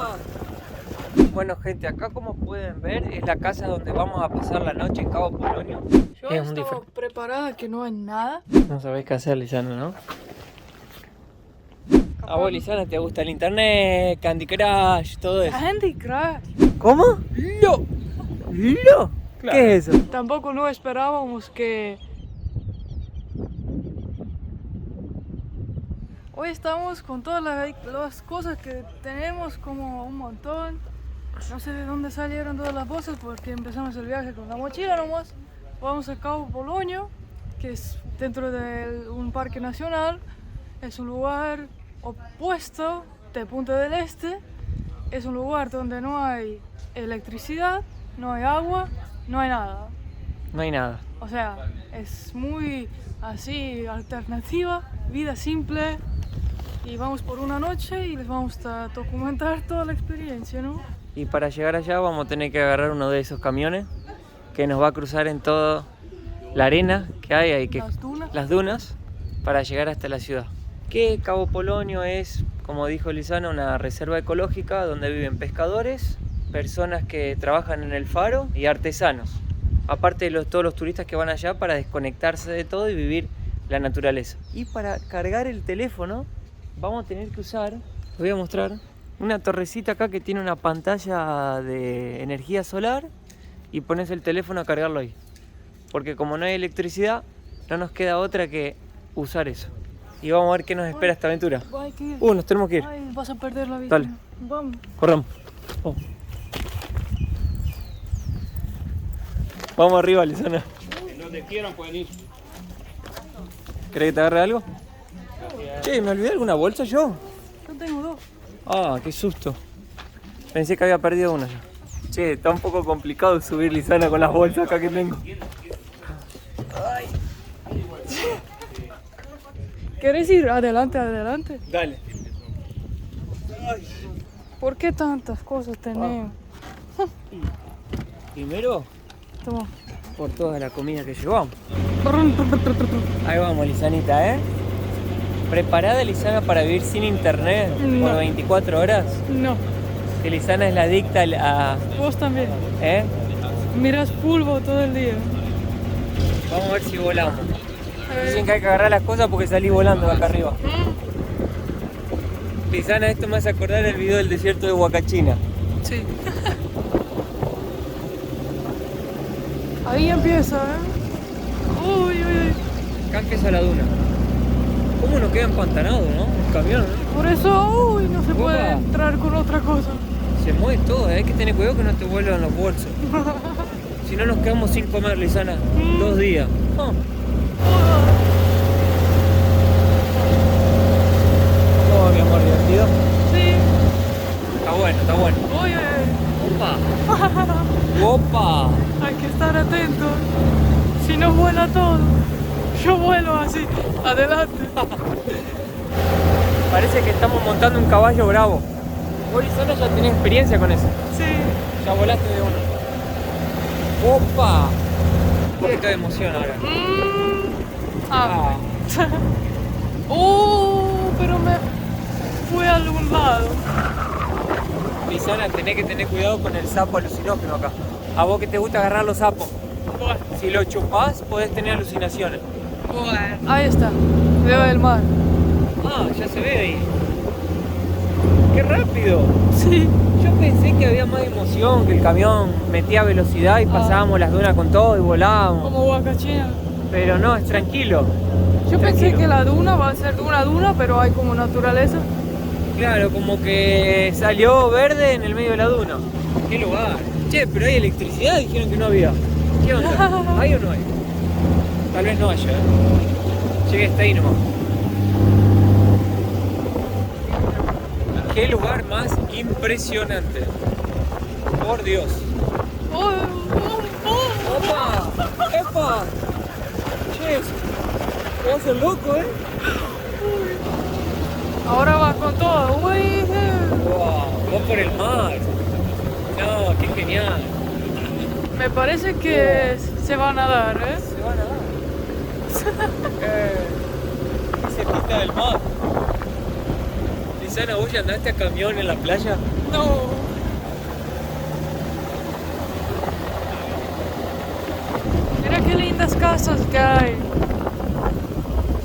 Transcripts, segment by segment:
¡Opa! Bueno, gente, acá como pueden ver es la casa donde vamos a pasar la noche en Cabo Polonio. Yo estaba preparada que no hay nada. No sabés qué hacer, Lisana, ¿no? A vos, Lisana, ¿te gusta el internet, Candy Crush, todo eso? Candy Crush. ¿Cómo? ¡Lo! ¡Lo! Claro. ¿Qué es eso? Tampoco no esperábamos que... Hoy estamos con todas las cosas que tenemos, como un montón. No sé de dónde salieron todas las bolsas porque empezamos el viaje con la mochila nomás. Vamos a Cabo Polonio, que es dentro de un parque nacional. Es un lugar opuesto de Punta del Este. Es un lugar donde no hay electricidad, no hay agua, no hay nada. No hay nada. O sea, es muy así, alternativa, vida simple. Y vamos por una noche y les vamos a documentar toda la experiencia, ¿no? Y para llegar allá vamos a tener que agarrar uno de esos camiones que nos va a cruzar en toda la arena que hay ahí, las dunas, para llegar hasta la ciudad. Que Cabo Polonio es, como dijo Lisana, una reserva ecológica donde viven pescadores, personas que trabajan en el faro y artesanos. Aparte de todos los turistas que van allá para desconectarse de todo y vivir la naturaleza. Y para cargar el teléfono vamos a tener que usar, les voy a mostrar, una torrecita acá que tiene una pantalla de energía solar y pones el teléfono a cargarlo ahí. Porque como no hay electricidad, no nos queda otra que usar eso. Y vamos a ver qué nos espera esta aventura. Hay que ir. Nos tenemos que ir. Ay, vas a perder la vista. Dale. Vamos. Corramos. Vamos. Vamos arriba, Lisana. En donde quieran pueden ir. ¿Querés que te agarre algo? Che, ¿me olvidé alguna bolsa yo? Yo tengo dos. Ah, qué susto. Pensé que había perdido una ya. Che, está un poco complicado subir, Lisana, con las bolsas acá que tengo. Ay. ¿Quieres ir adelante, adelante? Dale. ¿Por qué tantas cosas tenemos? Primero, Toma. por toda la comida que llevamos. Ahí vamos, Lisanita, ¿eh? ¿Preparada, Lisana, para vivir sin internet No. por 24 horas? No, Que Lisana es la adicta a... vos también. ¿Eh? Miras pulvo todo el día. Vamos a ver si volamos. Dicen que hay que agarrar las cosas porque salí volando de acá arriba. Lisana, esto me hace acordar el video del desierto de Huacachina. Sí. Ahí empieza, ¿eh? Uy, uy, uy. Acá empieza la duna. ¿Cómo nos queda empantanado, no? El camión, ¿no? Por eso, uy, no se puede Opa. entrar con otra cosa. Se mueve todo, hay que tener cuidado que no te vuelvan los bolsos. Si no nos quedamos sin comer, Lisana. 2 días. Oh. ¿Cómo va, mi amor? ¿Divertido? Sí. Está bueno, está bueno. Uy, uy, ¡Opa! ¡Opa! uy. Hay que estar atento. Si no vuela todo, yo vuelo así, adelante. Parece que estamos montando un caballo bravo. Vos, Lisana, ya tenés experiencia con eso. Sí. Ya volaste de uno. ¡Opa! Un poquito de emoción ahora. Ah. Pero me fui a algún lado. Lisana, tenés que tener cuidado con el sapo alucinógeno acá. A vos que te gusta agarrar los sapos. Bueno, Si lo chupás, podés tener alucinaciones. ahí está. Veo el mar. Ah, ya se ve ahí. ¡Qué rápido! Sí. Yo pensé que había más emoción, que el camión metía velocidad y pasábamos las dunas con todo y volábamos. Como Huacachina. Pero no, es tranquilo. Yo pensé Tranquilo. que la duna va a ser una duna, pero hay como naturaleza. Claro, como que salió verde en el medio de la duna. ¡Qué lugar! Che, pero hay electricidad, dijeron que no había. ¿Qué onda? ¿Hay o no hay? Tal vez no haya, ¿eh? Llegué hasta ahí nomás. ¡Qué lugar más impresionante! Por Dios. ¡Opa! ¡Epa! Che, te vas a hacer loco, ¿eh? Ahora va con todo. Uy. ¡Wow! Vos por el mar. No, qué genial. Me parece que se va a nadar, ¿eh? Se van a dar. ¿Qué se pinta del mar? Lisana, ¿vos ya andaste a camión en la playa? No. Mira qué lindas casas que hay.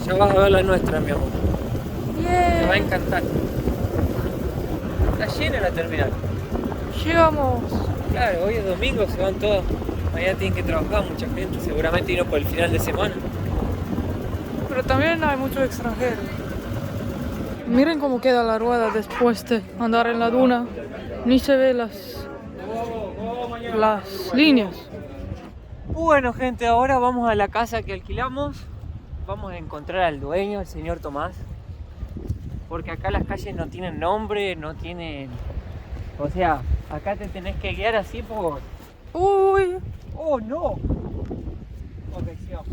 Ya vas a ver la nuestra, mi amor. Te va a Bien. encantar. Está llena la terminal. Llegamos. Claro, hoy es domingo, se van todos. Mañana tienen que trabajar mucha gente, seguramente vino por el final de semana. Pero también hay muchos extranjeros. Miren cómo queda la rueda después de andar en la duna. Ni se ve las líneas. Bueno, gente, ahora vamos a la casa que alquilamos. Vamos a encontrar al dueño, el señor Tomás. Porque acá las calles no tienen nombre, no tienen... O sea, acá te tenés que guiar así por... Uy. ¡Oh, no! Ok, sigamos.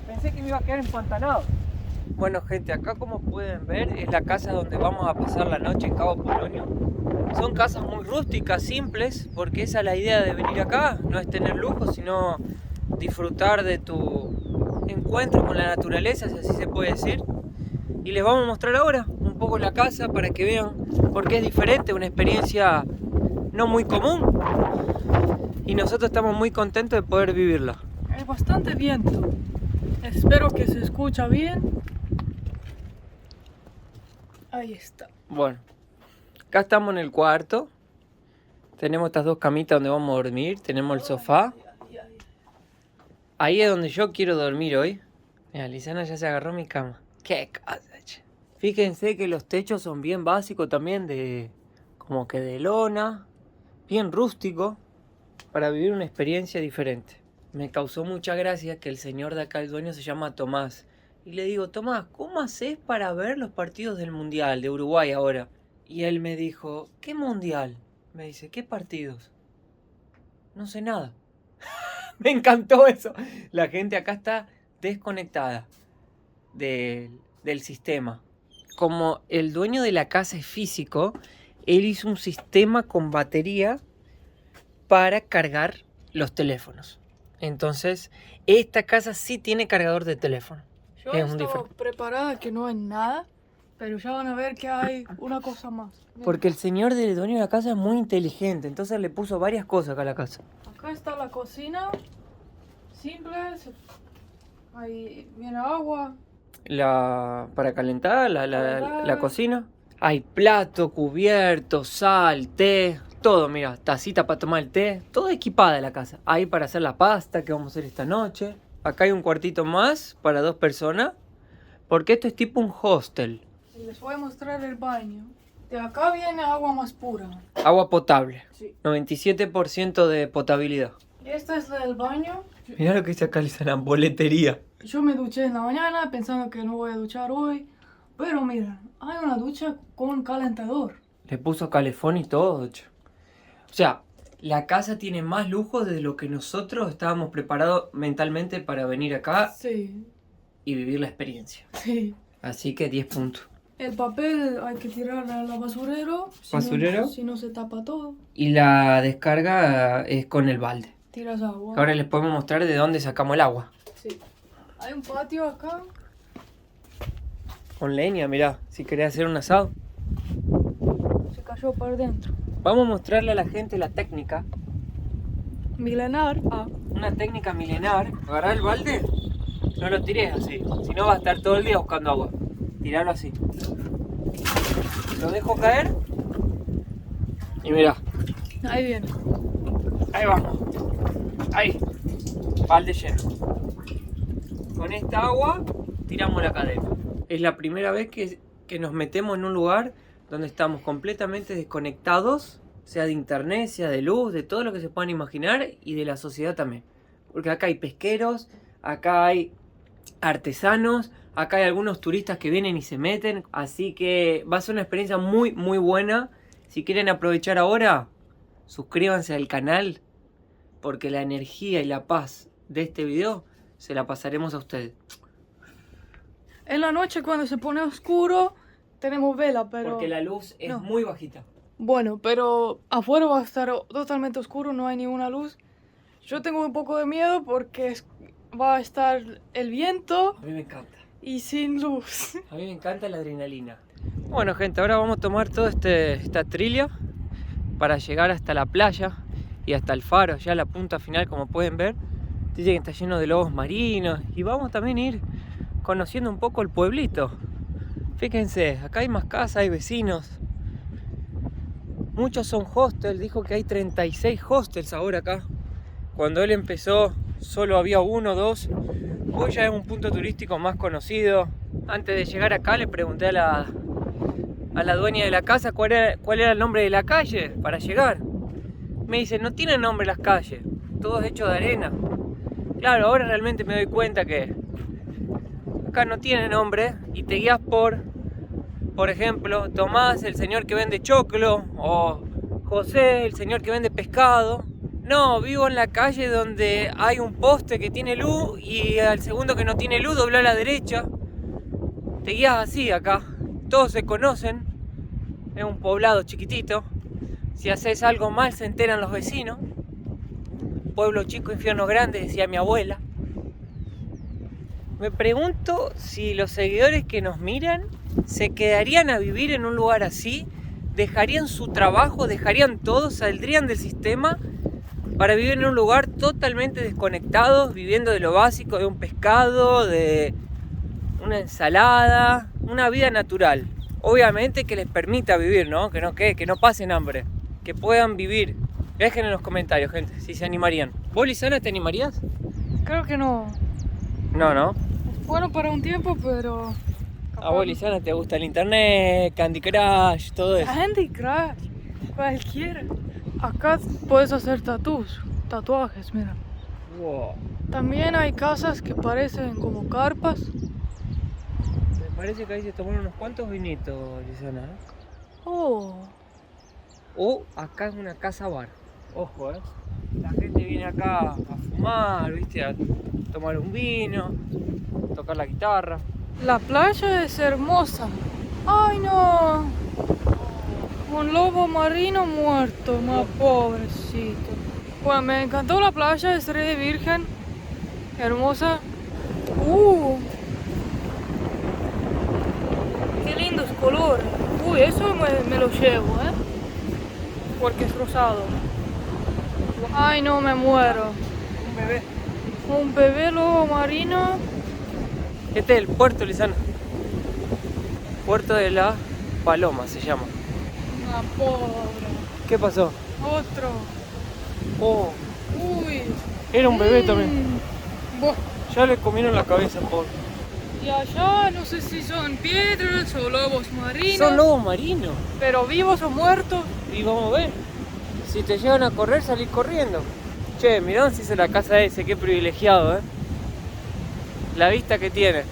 Pensé que me iba a quedar empantanado. Bueno, gente, acá como pueden ver es la casa donde vamos a pasar la noche en Cabo Polonio. Son casas muy rústicas, simples, porque esa es la idea de venir acá. No es tener lujo, sino disfrutar de tu encuentro con la naturaleza, si así se puede decir. Y les vamos a mostrar ahora un poco la casa para que vean por qué es diferente, una experiencia no muy común. Y nosotros estamos muy contentos de poder vivirla. Hay bastante viento. Espero que se escucha bien. Ahí está. Bueno, acá estamos en el cuarto. Tenemos estas dos camitas donde vamos a dormir. Tenemos el sofá. Ahí es donde yo quiero dormir hoy. Mira, Lisana ya se agarró mi cama. ¡Qué cosa, che! Fíjense que los techos son bien básicos también, como que de lona. Bien rústico. Para vivir una experiencia diferente. Me causó mucha gracia que el señor de acá, el dueño, se llama Tomás. Y le digo, Tomás, ¿cómo haces para ver los partidos del Mundial de Uruguay ahora? Y él me dijo, ¿qué Mundial? Me dice, ¿qué partidos? No sé nada. Me encantó eso. La gente acá está desconectada del sistema. Como el dueño de la casa es físico, él hizo un sistema con batería para cargar los teléfonos. Entonces, esta casa sí tiene cargador de teléfono. Yo Es un estaba diferente. preparada que no hay nada, pero ya van a ver que hay una cosa más. Miren. Porque el señor del dueño de la casa es muy inteligente, entonces le puso varias cosas acá a la casa. Acá está la cocina, simple, ahí viene agua. Para calentar Calentar. la cocina. Hay plato, cubierto, sal, té, todo, mira, tacita para tomar el té, todo equipada la casa. Ahí para hacer la pasta que vamos a hacer esta noche. Acá hay un cuartito más para 2 personas, porque esto es tipo un hostel. Y les voy a mostrar el baño. De acá viene agua más pura. Agua potable, Sí. 97% de potabilidad. Y este es el baño. Mirá lo que dice acá, Lisana, boletería. Yo me duché en la mañana pensando que no voy a duchar hoy. Pero mira, hay una ducha con calentador. Le puso calefón y todo, che. O sea, la casa tiene más lujo de lo que nosotros estábamos preparados mentalmente para venir acá Sí, y vivir la experiencia. sí. Así que 10 puntos. El papel hay que tirarlo al basurero. ¿Basurero? Si no se tapa todo. Y la descarga es con el balde. Tiras agua. Ahora les podemos mostrar de dónde sacamos el agua. Sí. Hay un patio acá. Con leña, mirá, si querés hacer un asado. Se cayó para dentro. Vamos a mostrarle a la gente la técnica. Milenar. Ah. Una técnica milenar. Agarrar el balde, no lo tires así. Si no va a estar todo el día buscando agua. Tirarlo así. Lo dejo caer. Y mirá, Ahí viene. ahí vamos. Ahí. Balde lleno. Con esta agua tiramos la cadena. Es la primera vez que nos metemos en un lugar donde estamos completamente desconectados, sea de internet, sea de luz, de todo lo que se puedan imaginar y de la sociedad también. Porque acá hay pesqueros, acá hay artesanos, acá hay algunos turistas que vienen y se meten. Así que va a ser una experiencia muy muy buena. Si quieren aprovechar ahora, suscríbanse al canal, porque la energía y la paz de este video se la pasaremos a ustedes. En la noche cuando se pone oscuro tenemos vela, pero... Porque la luz es no. muy bajita. Bueno, pero afuera va a estar totalmente oscuro, no hay ninguna luz. Yo tengo un poco de miedo porque va a estar el viento A mí me encanta. y sin luz. A mí me encanta la adrenalina. Bueno, gente, ahora vamos a tomar toda esta trilla para llegar hasta la playa y hasta el faro, ya la punta final, como pueden ver. Dice que está lleno de lobos marinos y vamos también a ir conociendo un poco el pueblito. Fíjense, acá hay más casas, hay vecinos. Muchos son hostels, dijo que hay 36 hostels ahora acá. Cuando él empezó solo había 1 o 2. Hoy ya es un punto turístico más conocido. Antes de llegar acá le pregunté a la dueña de la casa cuál era el nombre de la calle para llegar. Me dice, no tiene nombre las calles, todo es hecho de arena. Claro, ahora realmente me doy cuenta que acá no tiene nombre y te guías por ejemplo, Tomás, el señor que vende choclo, o José, el señor que vende pescado. No, vivo en la calle donde hay un poste que tiene luz y al segundo que no tiene luz dobla a la derecha. Te guías así acá, todos se conocen, es un poblado chiquitito. Si haces algo mal se enteran los vecinos. Pueblo chico, infierno grande, decía mi abuela. Me pregunto si los seguidores que nos miran se quedarían a vivir en un lugar así, dejarían su trabajo, dejarían todo, saldrían del sistema para vivir en un lugar totalmente desconectado, viviendo de lo básico, de un pescado, de una ensalada, una vida natural. Obviamente que les permita vivir, ¿no? Que no pasen hambre, que puedan vivir. Dejen en los comentarios, gente, si se animarían. ¿Vos, Lisana, te animarías? Creo que no. No. Es bueno para un tiempo, pero... A vos, Lisana, te gusta el internet, Candy Crush, todo eso. Candy Crush, cualquiera. Acá puedes hacer tatuajes, mira. Wow. También hay casas que parecen como carpas. Me parece que ahí se tomaron unos cuantos vinitos, Lisana. Oh, O acá es una casa bar. Ojo, la gente viene acá a fumar, ¿viste? A tomar un vino, tocar la guitarra. la playa es hermosa. Ay, no. Un lobo marino muerto, más pobrecito. Bueno, me encantó la playa, es re virgen, hermosa. Qué lindos colores. Uy, eso me lo llevo, porque es rosado. Ay, no, me muero. Un bebé. Un bebé lobo marino. Este es el puerto, Lisana. Puerto de la Paloma se llama. Una pobre. ¿Qué pasó? Otro. Oh, Uy. era un bebé también. Buah. Ya le comieron la cabeza, pobre. Y allá no sé si son piedras o lobos marinos. Son lobos marinos. Pero vivos o muertos. Y vamos a ver. Si te llegan a correr, salís corriendo. Che, mirá dónde se hizo la casa ese, qué privilegiado, La vista que tiene.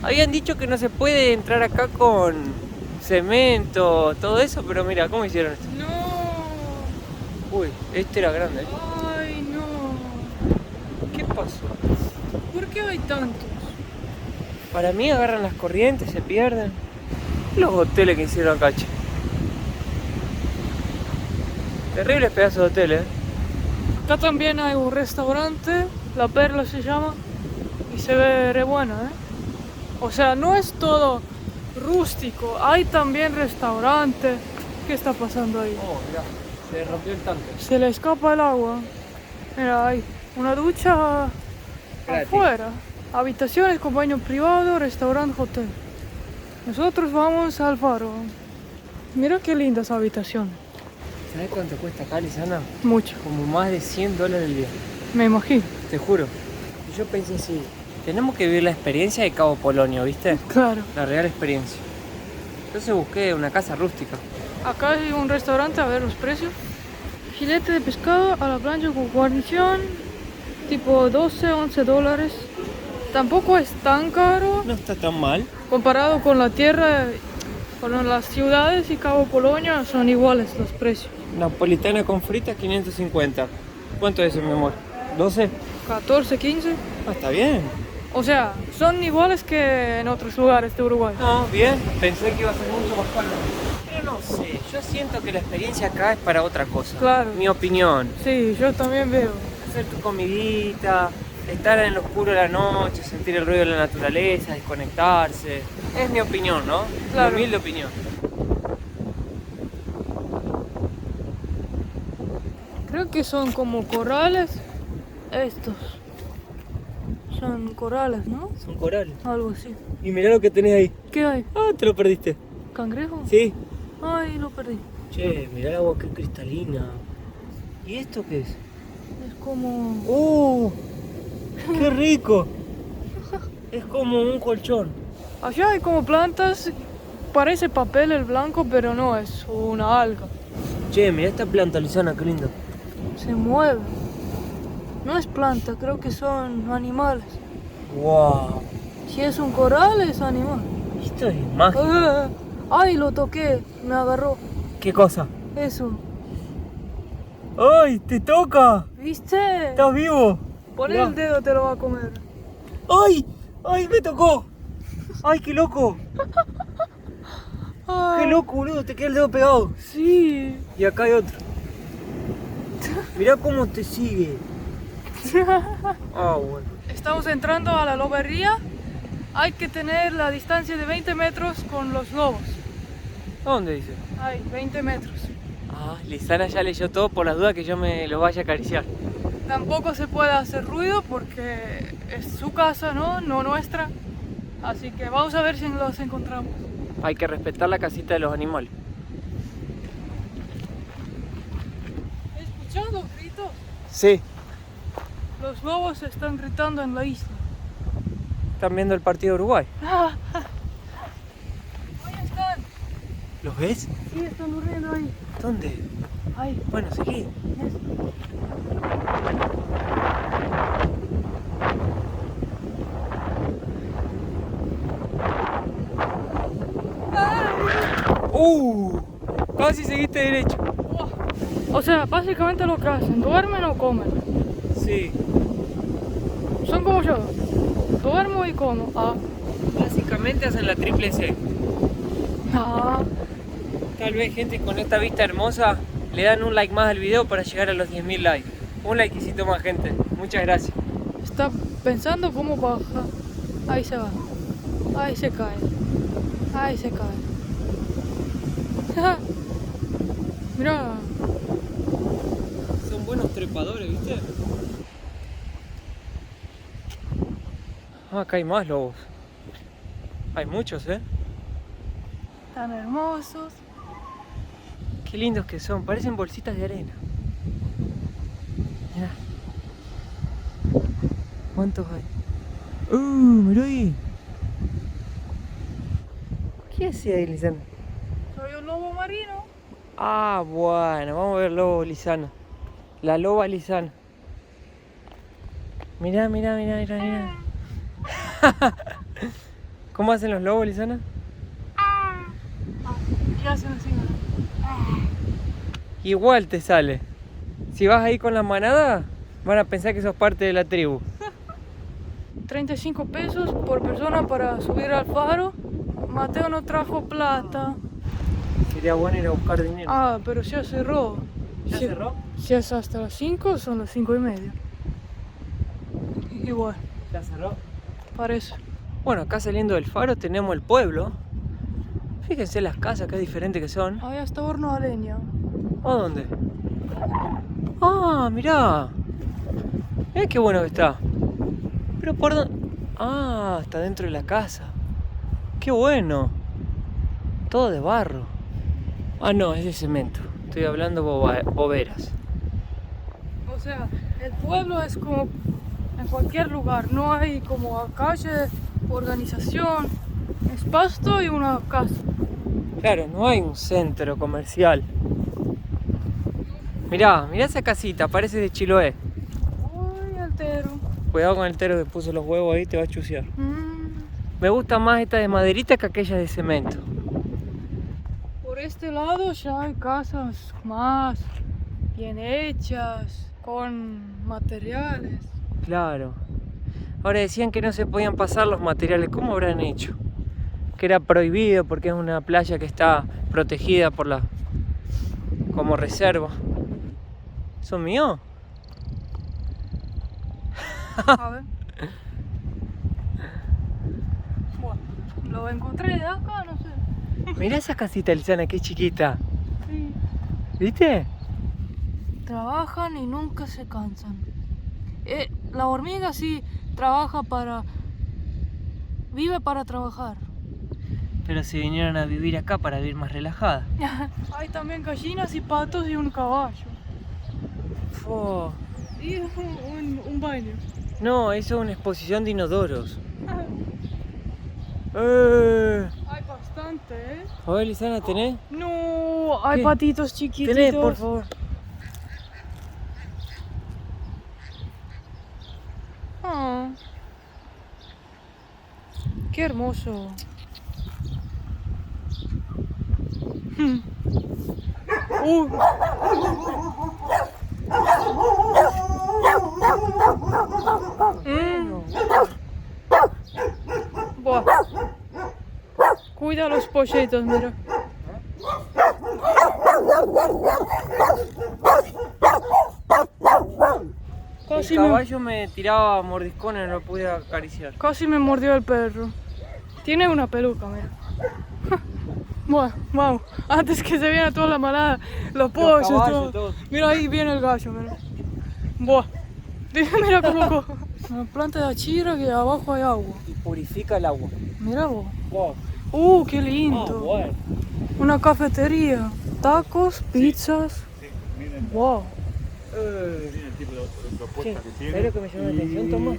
Habían dicho que no se puede entrar acá con cemento, todo eso, pero mira, ¿cómo hicieron esto? No. Uy, este era grande. Ay, no. ¿Qué pasó? ¿Por qué hay tantos? Para mí agarran las corrientes, se pierden. Los hoteles que hicieron acá, che. Terribles pedazos de hoteles, Acá también hay un restaurante, La Perla se llama, y se ve re bueno, O sea, no es todo rústico, hay también restaurante. ¿Qué está pasando ahí? Oh, mirá, se rompió el tanque. Se le escapa el agua. Mira, hay una ducha Gratis. afuera. Habitaciones con baño privado, restaurante, hotel. Nosotros vamos al faro. Mira qué lindas habitaciones. ¿Sabes cuánto cuesta acá, Lisana? Mucho, Como más de $100 el día. me imagino. Te juro. Y yo pensé así, tenemos que vivir la experiencia de Cabo Polonio, ¿viste? Claro. La real experiencia. Entonces busqué una casa rústica. Acá hay un restaurante, a ver los precios. Filete de pescado a la plancha con guarnición, tipo 12, 11 dólares. Tampoco es tan caro No está tan mal. comparado con la tierra, con las ciudades y Cabo Polonio son iguales los precios. Napolitana con fritas, 550. ¿Cuánto es eso, mi amor? ¿12? 14, 15. Ah, está bien. O sea, son iguales que en otros lugares de Uruguay. No, bien. Pensé que iba a ser mucho más caro. Pero no sé, yo siento que la experiencia acá es para otra cosa. Claro. Mi opinión. Sí, yo también veo. Hacer tu comidita, estar en lo oscuro de la noche, sentir el ruido de la naturaleza, desconectarse. Es mi opinión, ¿no? Claro. Mi humilde opinión. Creo que son como corales estos. Son corales, ¿no? Son corales. Algo así. Y mirá lo que tenés ahí. ¿Qué hay? Ah, te lo perdiste. ¿Cangrejo? Sí. Ay, lo perdí. Che, mirá el agua que cristalina. ¿Y esto qué es? Es como... ¡Oh! ¡Qué rico! Es como un colchón. Allá hay como plantas. Parece papel el blanco, pero no, es una alga. Che, mirá esta planta, Lisana, qué linda. Se mueve. No es planta, creo que son animales. ¡Wow! Si es un coral, es animal. Esto es mágico. Ay, lo toqué, me agarró. ¿Qué cosa? Eso. ¡Ay, te toca! ¿Viste? ¿Estás vivo? Pon Mirá. el dedo, te lo va a comer. ¡Ay! ¡Ay, me tocó! ¡Ay, qué loco! Ay, ¡Qué loco, boludo! Te queda el dedo pegado. Sí. Y acá hay otro. Mirá cómo te sigue. Ah, bueno. Estamos entrando a la lobería. Hay que tener la distancia de 20 metros con los lobos. ¿Dónde dice? Ay, 20 metros. Ah, Lisana ya leyó todo por las dudas que yo me lo vaya a acariciar. Tampoco se puede hacer ruido porque es su casa, ¿no? No nuestra. Así que vamos a ver si los encontramos. Hay que respetar la casita de los animales. ¿He escuchado gritos? Sí. Los lobos están gritando en la isla. ¿Están viendo el partido de Uruguay? Ahí están. ¿Los ves? Sí, están durmiendo ahí. ¿Dónde? Ahí. Bueno, seguí. Casi seguiste derecho. O sea, básicamente lo que hacen, duermen o comen. Sí. Son como yo. Duermo y como. Básicamente hacen la triple C. Ah. Tal vez gente con esta vista hermosa le dan un like más al video para llegar a los 10.000 likes. Un likecito más, gente. Muchas gracias. Está pensando cómo baja. Ahí se va. Ahí se cae. Ahí se cae. Mira. Son buenos trepadores, ¿viste? Ah, acá hay más lobos. Hay muchos, ¿eh? Tan hermosos. Qué lindos que son. Parecen bolsitas de arena. Mirá. ¿Cuántos hay? Mirá ahí. ¿Qué hace ahí, Lisana? Soy un lobo marino. Ah, bueno, vamos a ver lobo Lisana. La loba Lisana. Mirá. ¿Cómo hacen los lobos, Lisana? Y hacen así. Igual te sale. Si vas ahí con la manada, van a pensar que sos parte de la tribu. 35 pesos por persona para subir al faro. Mateo no trajo plata. Sería bueno ir a buscar dinero. Pero ya cerró. ¿Ya cerró? Si es hasta las 5, son las 5:30. Igual, ¿Ya cerró? parece. Bueno, acá saliendo del faro tenemos el pueblo. Fíjense las casas, qué diferentes que son. Ahí está horno a leña. ¿A dónde? Ah, mirá. Mirá qué bueno que está. Pero por dónde... Ah, está dentro de la casa. Qué bueno. Todo de barro. Ah, no, es de cemento. Estoy hablando boberas. O sea, el pueblo es como en cualquier lugar. No hay como calle, organización. Es pasto y una casa. Claro, no hay un centro comercial. Mirá esa casita, parece de Chiloé. Uy, altero. Cuidado con el tero que puso los huevos ahí, te va a chusear. Me gusta más esta de maderita que aquella de cemento. Por este lado ya hay casas más bien hechas, con materiales. Claro. Ahora decían que no se podían pasar los materiales. ¿Cómo habrán hecho? Que era prohibido porque es una playa que está protegida por la... como reserva. ¿Eso es mío? A ver. Bueno, lo encontré de acá, no sé. Mirá esa casita, Lisana, qué chiquita. Sí. ¿Viste? Trabajan y nunca se cansan. La hormiga sí trabaja para... Vive para trabajar. Pero se vinieron a vivir acá para vivir más relajada. Hay también gallinas y patos y un caballo. Oh, Y un baño. no, eso es una exposición de inodoros. Hay bastante, ¿eh? A ver, Lisana, ¿tenés? No, hay ¿Qué? patitos chiquititos. Tenés, por favor. Ah. Qué hermoso. Buah. Cuida los pollitos, mira. El caballo me tiraba mordiscones, no lo pude acariciar. Casi me mordió el perro. Tiene una peluca, mira. Bueno, vamos. Antes que se viera toda la malada, los pollos, caballos, todo. todo. Mira, ahí viene el gallo, mira. Buah. Mira cómo coge. Una planta de achira que abajo hay agua. Y purifica el agua. Mira vos. Wow. Qué lindo. Bueno. Una cafetería. Tacos, pizzas. Wow. Tiene el tipo de propuesta que tiene. ¿Sabes lo que me llamó la atención, Tomás?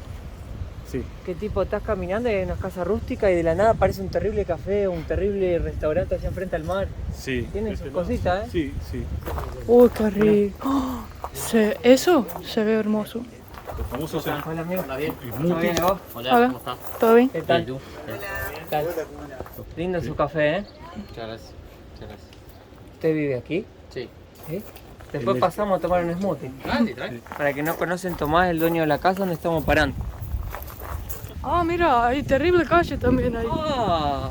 Sí. Que tipo, estás caminando y hay una casa rústica y de la nada aparece un terrible café, un terrible restaurante allá enfrente al mar. Sí. Tiene este sus lado. cositas, ¿eh? Sí, sí. Uy, qué rico. ¡Oh! Eso se ve hermoso. Los famosos en Hola, amigo. smoothies. ¿Todo bien, vos? Hola. ¿Todo bien? ¿Qué tal? ¿Qué tal? Lindo su café, ¿eh? Muchas gracias. Muchas gracias. ¿Usted vive aquí? Sí. ¿Sí? Después pasamos a tomar un smoothie. Trae. Para que no conocen, Tomás, el dueño de la casa donde estamos parando. Ah, mira, hay terrible calle también ahí. Ah,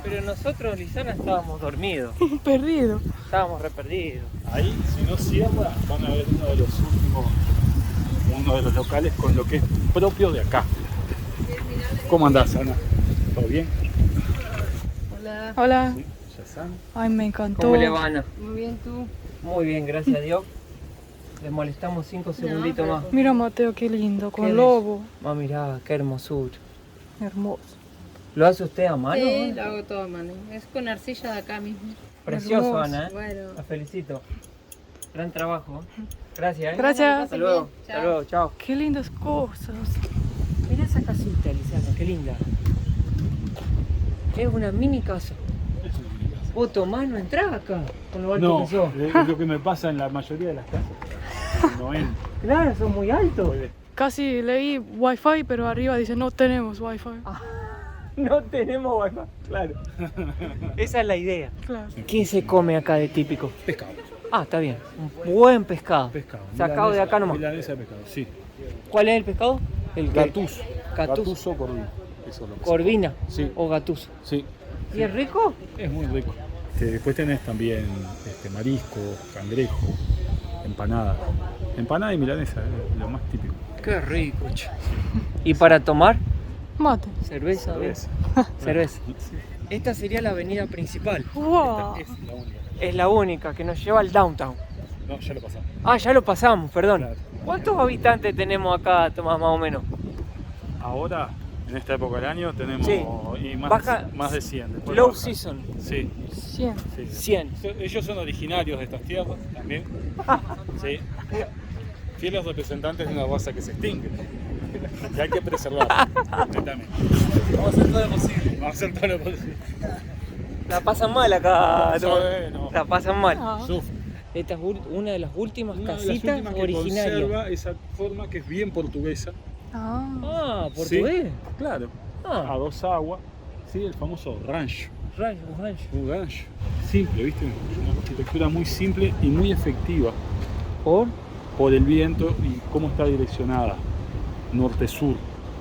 pero nosotros, Lisana, estábamos dormidos. Perdido. Estábamos re perdidos. Ahí, si no cierra, van a ver uno de los locales con lo que es propio de acá. ¿Cómo andás, Ana? ¿Todo bien? Hola, Hola. ¿Ya están? Ay, me encantó. ¿Cómo le va, Ana? muy bien tú. Muy bien, gracias a Dios. Les molestamos 5 segunditos pero- más. Mira, Mateo, qué lindo, con ¿Qué lobo. Ah, mirá, qué hermosura. Hermoso. ¿Lo hace usted a mano? Sí, Ana? lo hago todo a mano. Es con arcilla de acá mismo. Precioso, hermoso. Ana, ¿eh? Bueno. La felicito. Gran trabajo. Gracias, ¿eh? Gracias. Hasta luego. Chao. Hasta luego, chao. Qué lindas cosas. Mira esa casita, Lisana, qué linda. Es una mini casa. ¿Vos, Tomás, no entrás acá con lo alto No, que sos? es lo que me pasa en la mayoría de las casas. No entro. Claro, son muy altos. Casi leí wifi, pero arriba dice no tenemos wifi. No tenemos wifi. Claro. Esa es la idea. Claro. ¿Qué se come acá de típico? Pescado. Ah, está bien. Un buen pescado. Pescado. Sacado de acá nomás. Milanesa de pescado, sí. ¿Cuál es el pescado? El que- Gatús. Gatús. Gatús o corvina. Eso es lo que Corvina Sí. o gatuso. Sí, ¿Y es rico? es muy rico. Después tenés también marisco, cangrejo, empanada. Empanada y milanesa, lo más típico. Qué rico, che. ¿Y para tomar? Mate. Cerveza. Cerveza. Cerveza. Sí. Esta sería la avenida principal. Wow. Es la única. Es la única que nos lleva al downtown. No, ya lo pasamos. Ah, ya lo pasamos, perdón. Claro. ¿Cuántos habitantes tenemos acá, Tomás, más o menos? Ahora, en esta época del año, tenemos Sí. y más, Baja- más de 100. Después Low baja. season, Sí, 100. sí. 100. Ellos son originarios de estas tierras también. Sí. Fieles representantes de una raza que se extingue. Que hay que preservar. Netamente. Vamos a hacer todo lo posible. Vamos a hacer todo lo posible. La pasan mal acá, Tomás. No. La pasan mal. Ah. Sufre. Esta es una de las últimas Una de las casitas últimas que originarias. conserva esa forma que es bien portuguesa. Ah. Ah, portugués. Sí, claro. Ah, A dos aguas. Sí, el famoso rancho. rancho, rancho. Un rancho. Simple, ¿viste? Una arquitectura muy simple y muy efectiva por el viento y cómo está direccionada. Norte-sur,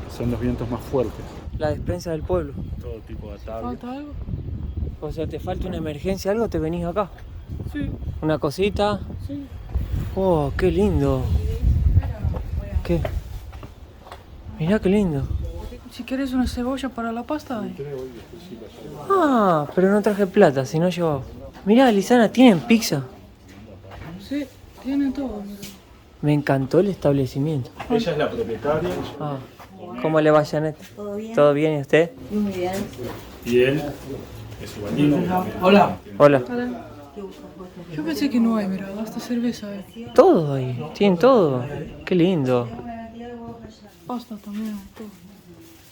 que son los vientos más fuertes. La despensa del pueblo. Todo tipo de tabla. ¿Falta algo? O sea, te falta una emergencia, algo, te venís acá. Sí. Una cosita. Sí. Oh, qué lindo. ¿Qué? Mirá qué lindo. Si quieres una cebolla para la pasta, hay. Ah, pero no traje plata, si no llevaba. Mirá, Lisana, ¿tienen pizza? Sí, tiene todo. Mira. Me encantó el establecimiento. Ella es la propietaria Ah, ¿cómo le va, Janet? ¿Todo bien? ¿Todo bien y usted? Muy bien. y él es su bañito. Hola. Hola. Yo pensé que no hay, mira, hasta cerveza hay. Todo ahí, tienen todo. Qué lindo. Pasta también, todo.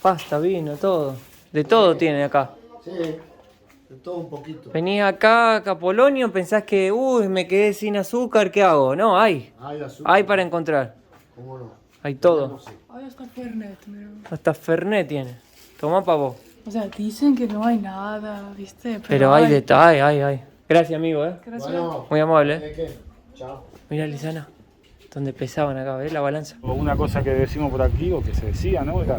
Pasta, vino, todo. De todo tienen acá. Sí, de todo un poquito. Venís acá a Polonio, pensás que, uy, me quedé sin azúcar, ¿qué hago? No, hay. Hay azúcar. Hay para encontrar. ¿Cómo no? Hay todo. Hay hasta Fernet, mira. Hasta Fernet tiene. Tomá pa' vos. O sea, dicen que no hay nada, ¿viste? Pero hay detalle, hay. Gracias, amigo, Gracias. Bueno, Muy amable. ¿de qué? Chao. Mira, Lisana, donde pesaban acá, ¿ves la balanza? O una cosa que decimos por aquí, o que se decía, ¿no? Era,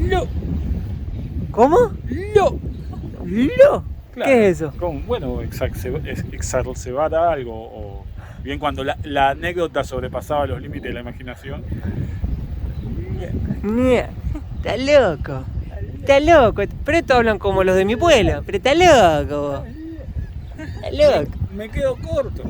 ¡Lo! ¿Cómo? ¡Lo! ¡Lo! claro, ¿Qué es eso? bueno, exacerbar algo, o bien cuando la anécdota sobrepasaba los límites de la imaginación. Nie, está loco. Está loco. Pero estos hablan como los de mi pueblo. Pero está loco vos. Está loco. Me quedo corto.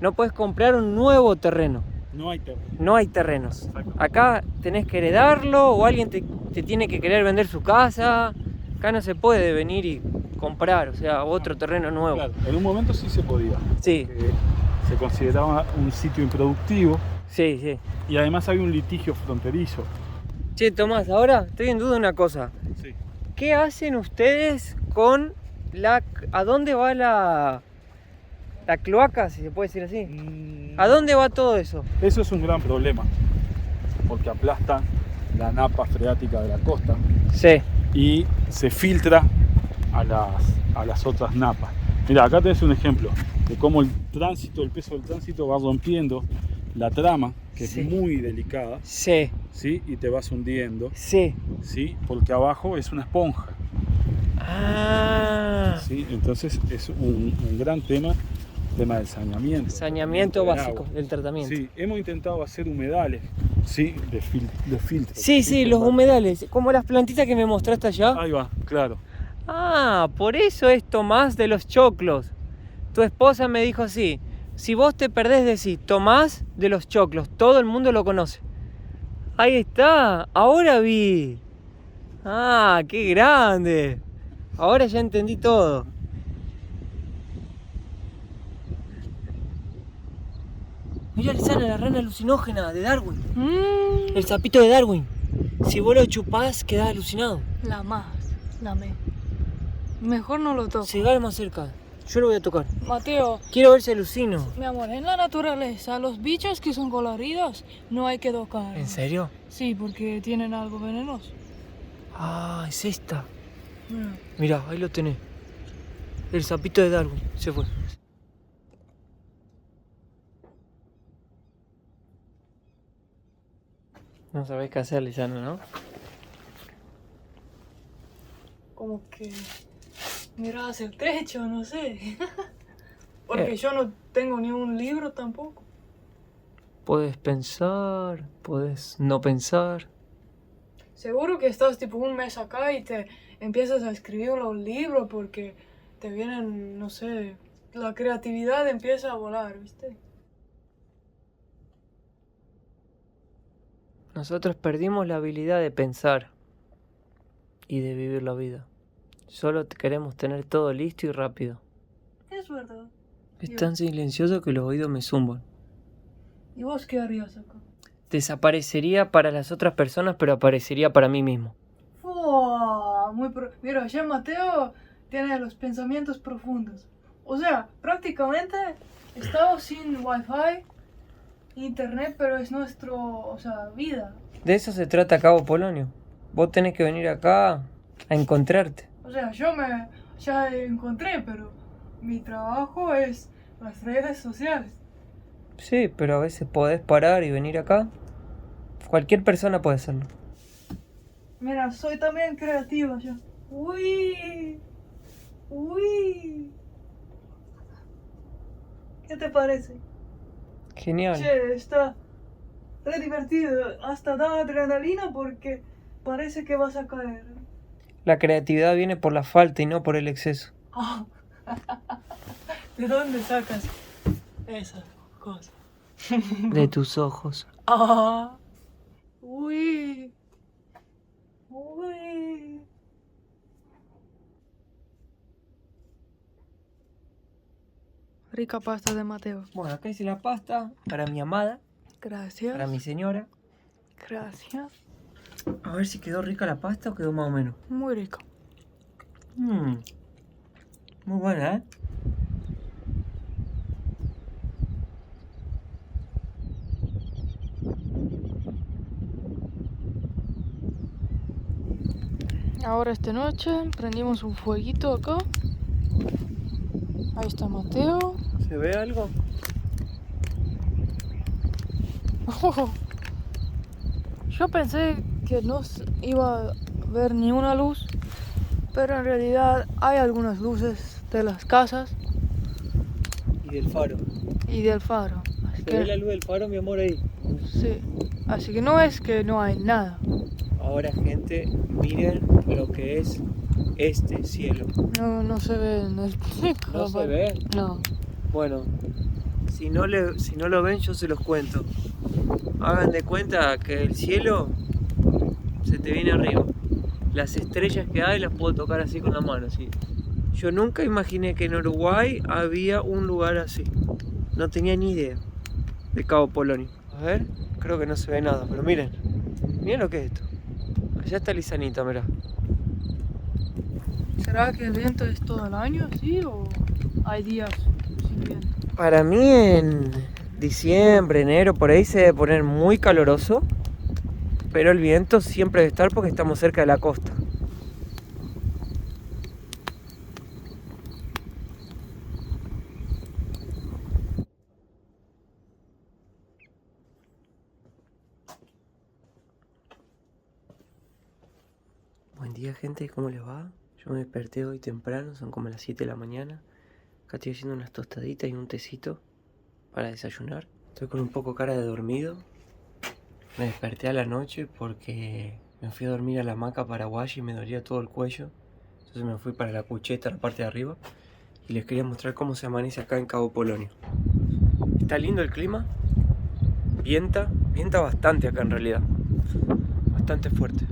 No puedes comprar un nuevo terreno. No hay terreno. No hay terrenos. Exacto. Acá tenés que heredarlo o alguien te tiene que querer vender su casa. Acá no se puede venir y comprar, o sea, otro terreno nuevo. Claro, en un momento sí se podía. Sí, Que se consideraba un sitio improductivo sí, sí. y además había un litigio fronterizo. Che, Tomás, ahora estoy en duda de una cosa. Sí. ¿Qué hacen ustedes con la... ¿A dónde va la cloaca, si se puede decir así? ¿A dónde va todo eso? Eso es un gran problema, porque aplasta la napa freática de la costa Sí. y se filtra a las otras napas. Mira, acá tenés un ejemplo de cómo el peso del tránsito va rompiendo la trama, que Sí. es muy delicada, Sí, ¿sí? Y te vas hundiendo, sí. ¿sí? Porque abajo es una esponja, Ah. ¿sí? Entonces es un gran tema del saneamiento. Saneamiento del básico agua. del tratamiento. Sí, hemos intentado hacer humedales, ¿sí? De filtros. Sí, sí, los Para- humedales, como las plantitas que me mostraste allá. Ahí va, claro. Ah, por eso es Tomás de los choclos. Tu esposa me dijo así, si vos te perdés decís Tomás de los choclos, todo el mundo lo conoce. Ahí está, ahora vi. Ah, qué grande. Ahora ya entendí todo. Mirá, Lisana, la rana alucinógena de Darwin. El sapito de Darwin. Si vos lo chupás, quedás alucinado. La más, la me. Mejor no lo toco. Llegar más cerca. Yo lo voy a tocar. Mateo, Quiero ver si alucino. mi amor, en la naturaleza, los bichos que son coloridos no hay que tocar. ¿En serio? Sí, porque tienen algo venenoso. Ah, es esta. Mira. Mirá, ahí lo tenés. El sapito de Darwin. Se fue. No sabés qué hacer, Lisana, ¿no? Como que miras el techo, no sé. Porque yo no tengo ni un libro tampoco. Puedes pensar, puedes no pensar. Seguro que estás tipo un mes acá y te empiezas a escribir un libro porque te vienen, no sé, la creatividad empieza a volar, ¿viste? Nosotros perdimos la habilidad de pensar y de vivir la vida. Solo queremos tener todo listo y rápido. Es verdad. Es tan silencioso que los oídos me zumban. ¿Y vos qué harías acá? Desaparecería para las otras personas, pero aparecería para mí mismo. Mira, ya Mateo tiene los pensamientos profundos. O sea, prácticamente estamos sin wifi, internet, pero es nuestro, vida. De eso se trata Cabo Polonio. Vos tenés que venir acá a encontrarte. O sea, yo ya encontré, pero mi trabajo es las redes sociales. Sí, pero a veces podés parar y venir acá. Cualquier persona puede hacerlo. Mira, soy también creativa yo. Uy. ¿Qué te parece? Genial. Che, está re divertido. Hasta da adrenalina porque parece que vas a caer. La creatividad viene por la falta y no por el exceso. Ah. ¿De dónde sacas esas cosas? De tus ojos. Ah. Uy. Uy. Rica pasta de Mateo. Bueno, acá hice la pasta para mi amada, Gracias. para mi señora. Gracias. A ver si quedó rica la pasta o quedó más o menos. Muy rico. Muy buena, ¿eh? Ahora esta noche prendimos un fueguito acá. Ahí está Mateo. ¿Se ve algo? Oh. Yo pensé que no iba a ver ni una luz, pero en realidad hay algunas luces de las casas Y del faro. y del faro. Así ¿Se ve la que, luz del faro, mi amor, ahí? sí. Así que no es que no hay nada. Ahora, gente, miren lo que es este cielo. No se ve en el... ¿No se ve? No. Bueno, si no lo ven, yo se los cuento. Hagan de cuenta que el cielo se te viene arriba. Las estrellas que hay las puedo tocar así con la mano, así. Yo nunca imaginé que en Uruguay había un lugar así. No tenía ni idea de Cabo Polonio. A ver, creo que no se ve nada, pero miren. Miren lo que es esto. Allá está Lisanita, mirá. ¿Será que el viento es todo el año así o hay días sin viento? Para mí en diciembre, enero, por ahí se debe poner muy caloroso. Pero el viento siempre debe estar porque estamos cerca de la costa. Buen día, gente, ¿cómo les va? Yo me desperté hoy temprano, son como las 7 de la mañana. Acá estoy haciendo unas tostaditas y un tecito para desayunar. Estoy con un poco cara de dormido. Me desperté a la noche porque me fui a dormir a la hamaca paraguaya y me dolía todo el cuello. Entonces me fui para la cucheta, la parte de arriba. Y les quería mostrar cómo se amanece acá en Cabo Polonio. Está lindo el clima. Vienta bastante acá en realidad. Bastante fuerte.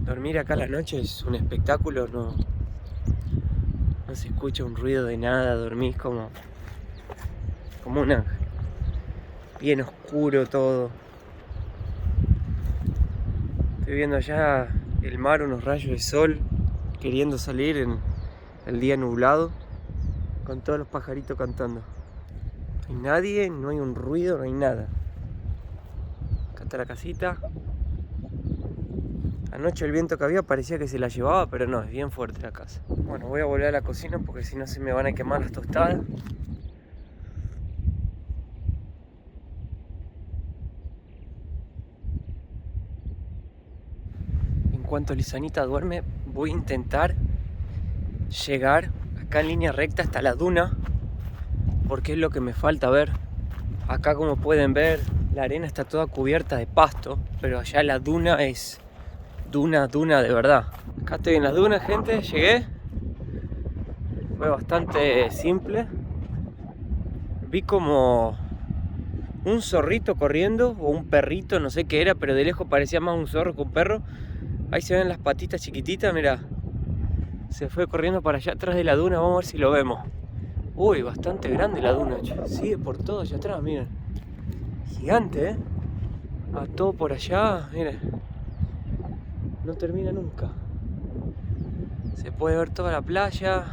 Dormir acá a la noche es un espectáculo, no se escucha un ruido de nada, dormís como un ángel. Bien oscuro todo. Estoy viendo allá el mar, unos rayos de sol queriendo salir en el día nublado, con todos los pajaritos cantando. No hay nadie, no hay un ruido, no hay nada. Acá está la casita. Anoche el viento que había parecía que se la llevaba, pero no, es bien fuerte la casa. Bueno, voy a volver a la cocina porque si no se me van a quemar las tostadas. En cuanto Lisanita duerme, voy a intentar llegar acá en línea recta hasta la duna, porque es lo que me falta ver. Acá, como pueden ver, la arena está toda cubierta de pasto, pero allá la duna es duna de verdad. Acá estoy en las dunas, gente, llegué. Fue bastante simple. Vi como un zorrito corriendo, o un perrito, no sé qué era, pero de lejos parecía más un zorro que un perro. Ahí se ven las patitas chiquititas, mira. Se fue corriendo para allá atrás de la duna, vamos a ver si lo vemos. Uy, bastante grande la duna, che. Sigue por todo allá atrás, miren. Gigante, ¿eh? A todo por allá, miren. No termina nunca. Se puede ver toda la playa,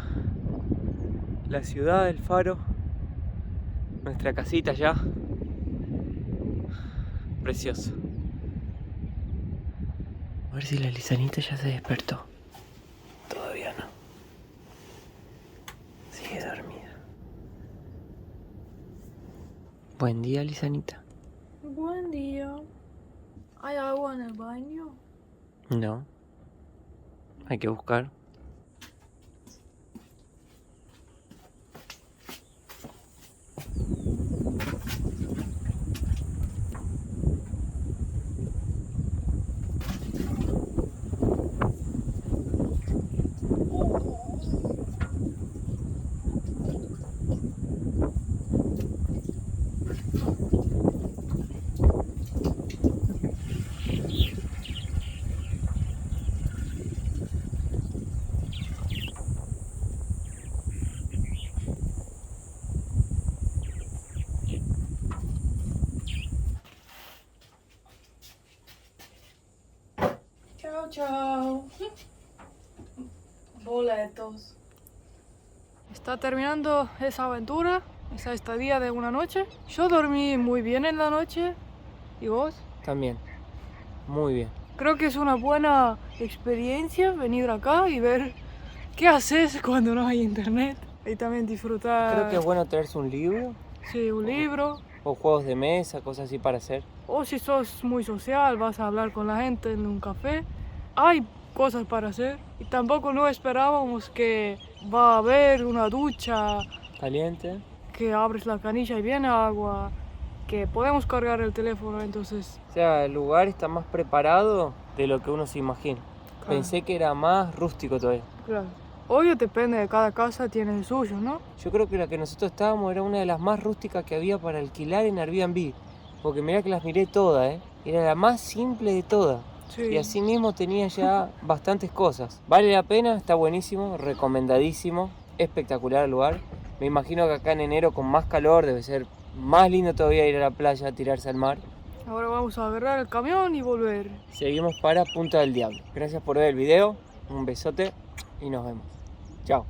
la ciudad, el faro, nuestra casita allá. Precioso. A ver si la Lisanita ya se despertó. Todavía no. Sigue dormida. Buen día, Lisanita. Buen día. ¿Hay agua en el baño? No. Hay que buscar. chao. Boletos. Está terminando esa aventura, esa estadía de una noche. Yo dormí muy bien en la noche. ¿Y vos? También. Muy bien. Creo que es una buena experiencia venir acá y ver qué haces cuando no hay internet. Y también disfrutar. Creo que es bueno traerse un libro Sí, un libro. o juegos de mesa, cosas así para hacer. O si sos muy social, vas a hablar con la gente en un café. Hay cosas para hacer. Y tampoco no esperábamos que va a haber una ducha, Caliente. que abres la canilla y viene agua, que podemos cargar el teléfono, entonces... O sea, el lugar está más preparado de lo que uno se imagina. Claro. Pensé que era más rústico todavía. Claro. Obvio depende de cada casa, tiene el suyo, ¿no? Yo creo que la que nosotros estábamos era una de las más rústicas que había para alquilar en Airbnb. Porque mirá que las miré todas, ¿eh? Era la más simple de todas. Sí. Y así mismo tenía ya bastantes cosas. Vale la pena, está buenísimo, recomendadísimo, espectacular el lugar. Me imagino que acá en enero con más calor debe ser más lindo todavía ir a la playa, tirarse al mar. Ahora vamos a agarrar el camión y volver. Seguimos para Punta del Diablo. Gracias por ver el video, un besote y nos vemos. Chao.